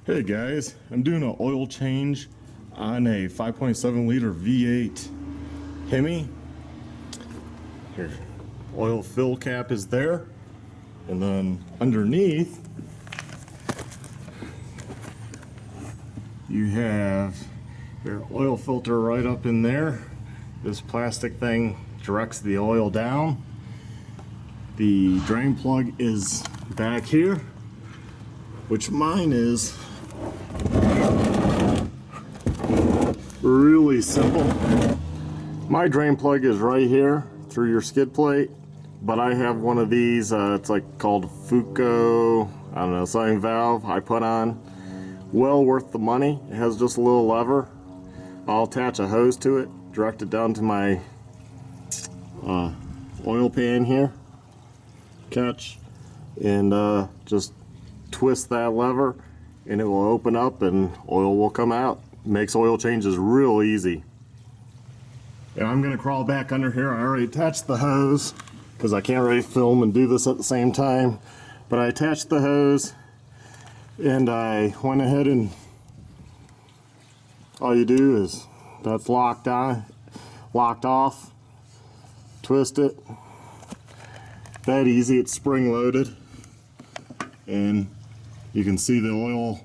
Hey guys, I'm doing an oil change on a 5.7 liter V8 Hemi. Here, oil fill cap is there, and then underneath you have your oil filter right up in there. This plastic thing directs the oil down. The drain plug is back here, which mine is really simple. My drain plug is right here through your skid plate, but I have one of these, it's like called Fumoto, I don't know, something valve I put on. Well worth the money. It has just a little lever. I'll attach a hose to it, direct it down to my oil pan here, catch, and just twist that lever and it will open up and oil will come out. Makes oil changes real easy. And I'm gonna crawl back under here. I already attached the hose because I can't really film and do this at the same time, but I attached the hose and I went ahead and all you do is that's locked off, twist it. That easy. It's spring loaded and you can see the oil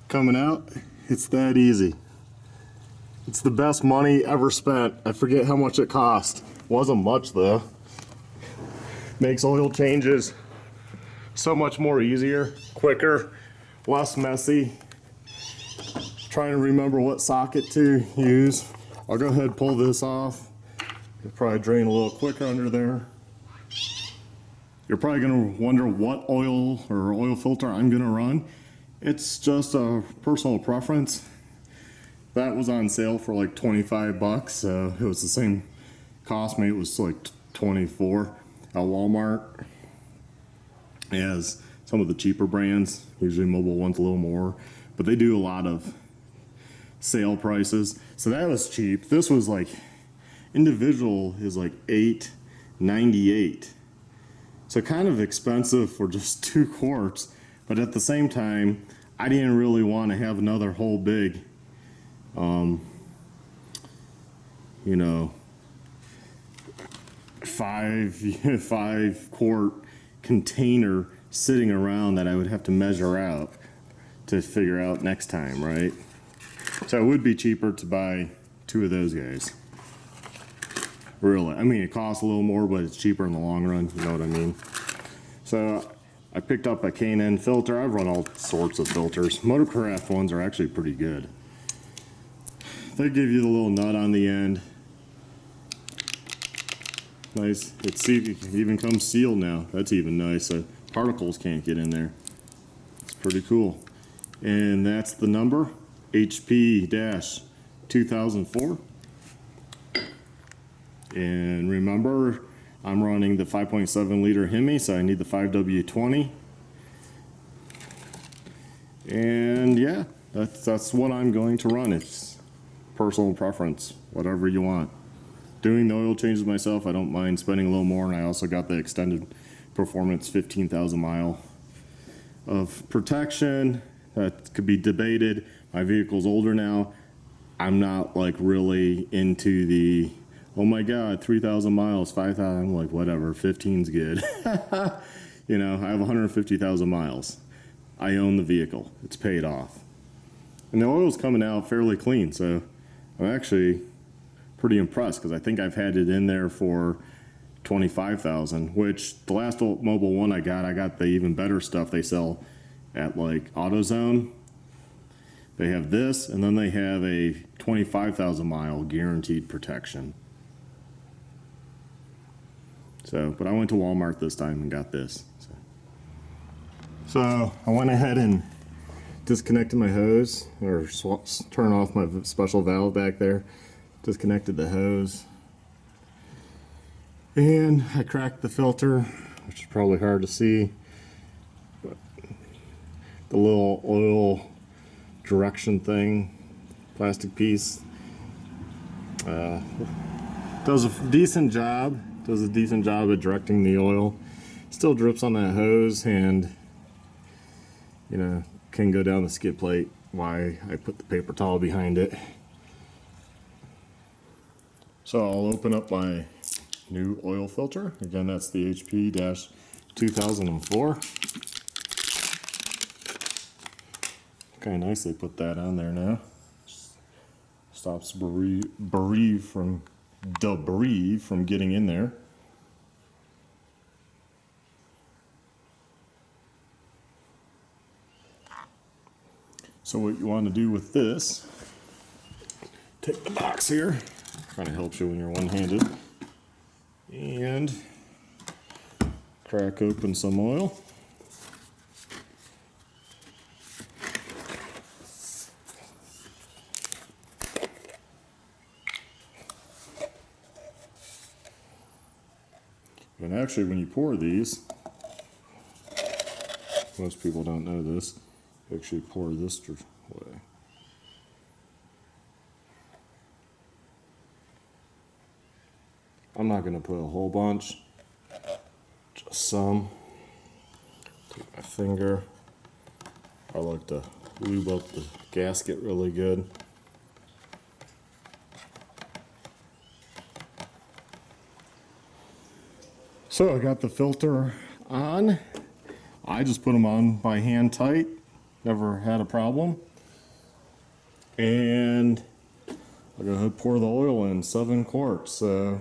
coming out. It's that easy. It's the best money ever spent. I forget how much it cost. Wasn't much though. Makes oil changes so much more easier, quicker, less messy. Trying to remember what socket to use. I'll go ahead and pull this off. It'll probably drain a little quicker under there. You're probably going to wonder what oil or oil filter I'm going to run. It's just a personal preference. That was on sale for like 25 bucks, so it was the same cost. Maybe it was like 24 at Walmart as some of the cheaper brands. Usually Mobil One's a little more, but they do a lot of sale prices. So that was cheap. This was like, individual is like $8.98. So kind of expensive for just 2 quarts, but at the same time, I didn't really want to have another whole big, you know, 5 quart container sitting around that I would have to measure out to figure out next time, right? So it would be cheaper to buy 2 of those guys. Really, I mean, it costs a little more, but it's cheaper in the long run, you know what I mean? So I picked up a K&N filter. I've run all sorts of filters. Motorcraft ones are actually pretty good. They give you the little nut on the end. Nice. It even comes sealed now. That's even nice. So particles can't get in there. It's pretty cool. And that's the number, HP-2004. And remember, I'm running the 5.7 liter Hemi, so I need the 5W20. And yeah, that's what I'm going to run. It's personal preference, whatever you want. Doing the oil changes myself, I don't mind spending a little more, and I also got the extended performance 15,000 mile of protection. That could be debated. My vehicle's older now. I'm not like really into the, oh my God, 3,000 miles, 5,000, I'm like, whatever, 15's good. You know, I have 150,000 miles. I own the vehicle. It's paid off. And the oil's coming out fairly clean, so I'm actually pretty impressed because I think I've had it in there for 25,000, which the last Mobil One I got the even better stuff they sell at like AutoZone. They have this, and then they have a 25,000 mile guaranteed protection. So, but I went to Walmart this time and got this. So I went ahead and disconnected my hose, or turn off my special valve back there. Disconnected the hose. And I cracked the filter, which is probably hard to see. But the little oil direction thing, plastic piece, does a decent job. Does a decent job at directing the oil. Still drips on that hose, and you know, can go down the skid plate, why I put the paper towel behind it. So I'll open up my new oil filter. Again, that's the HP-2004. Kind of nice they put that on there now. Stops debris from getting in there. So what you want to do with this, take the box here, kind of helps you when you're one-handed, and crack open some oil. And actually, when you pour these, most people don't know this, you actually pour this way. I'm not going to put a whole bunch, just some. Take my finger. I like to lube up the gasket really good. So I got the filter on. I just put them on by hand tight. Never had a problem. And I'll go ahead and pour the oil in, 7 quarts. So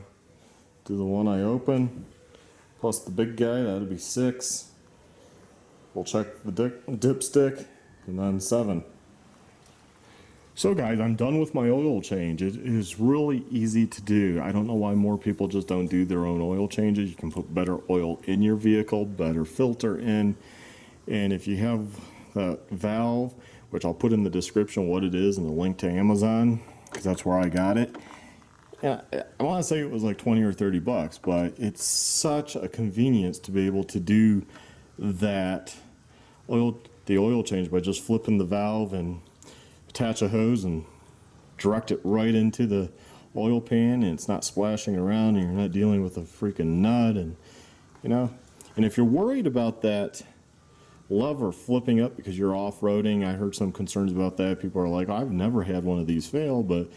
do the one I open, plus the big guy, that'll be 6. We'll check the dipstick, and then 7. So guys, I'm done with my oil change. It is really easy to do. I don't know why more people just don't do their own oil changes. You can put better oil in your vehicle, better filter in. And if you have that valve, which I'll put in the description what it is and the link to Amazon, because that's where I got it. And I want to say it was like 20 or 30 bucks, but it's such a convenience to be able to do that the oil change by just flipping the valve and attach a hose and direct it right into the oil pan, and it's not splashing around, and you're not dealing with a freaking nut, and you know. And if you're worried about that lever flipping up because you're off-roading, I heard some concerns about that. People are like, I've never had one of these fail, but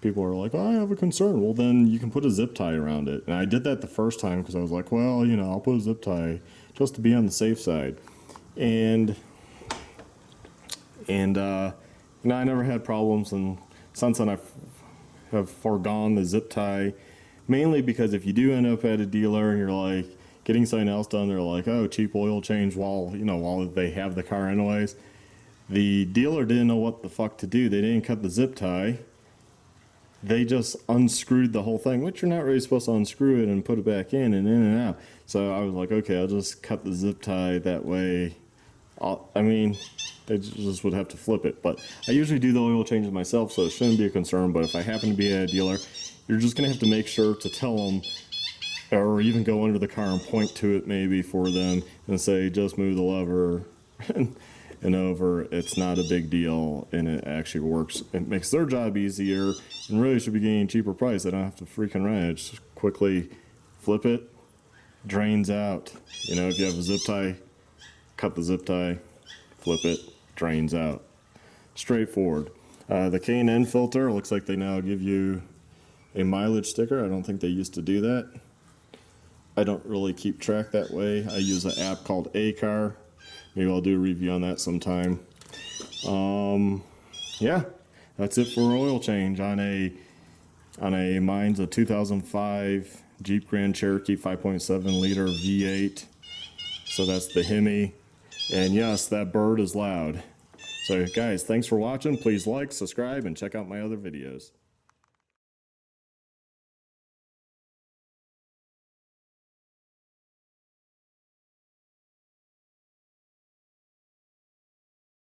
people are like, oh, I have a concern. Well, then you can put a zip tie around it. And I did that the first time because I was like, well, you know, I'll put a zip tie just to be on the safe side. And you know, I never had problems, and since then I have foregone the zip tie, mainly because if you do end up at a dealer and you're like getting something else done, they're like, oh, cheap oil change while they have the car anyways. The dealer didn't know what the fuck to do. They didn't cut the zip tie. They just unscrewed the whole thing, which you're not really supposed to unscrew it and put it back in and out. So I was like, okay, I'll just cut the zip tie that way. They just would have to flip it, but I usually do the oil changes myself, so it shouldn't be a concern. But if I happen to be at a dealer, you're just gonna have to make sure to tell them, or even go under the car and point to it maybe for them and say, just move the lever and over. It's not a big deal, and it actually works. It makes their job easier, and really should be getting a cheaper price. They don't have to freaking run it. Just quickly flip it, drains out. You know, if you have a zip tie, cut the zip tie, flip it, drains out. Straightforward. The K&N filter, looks like they now give you a mileage sticker. I don't think they used to do that. I don't really keep track that way. I use an app called A-Car. Maybe I'll do a review on that sometime. Yeah, that's it for oil change on mine's a 2005 Jeep Grand Cherokee 5.7 liter V8. So that's the Hemi. And yes, that bird is loud. So guys, thanks for watching. Please like, subscribe, and check out my other videos.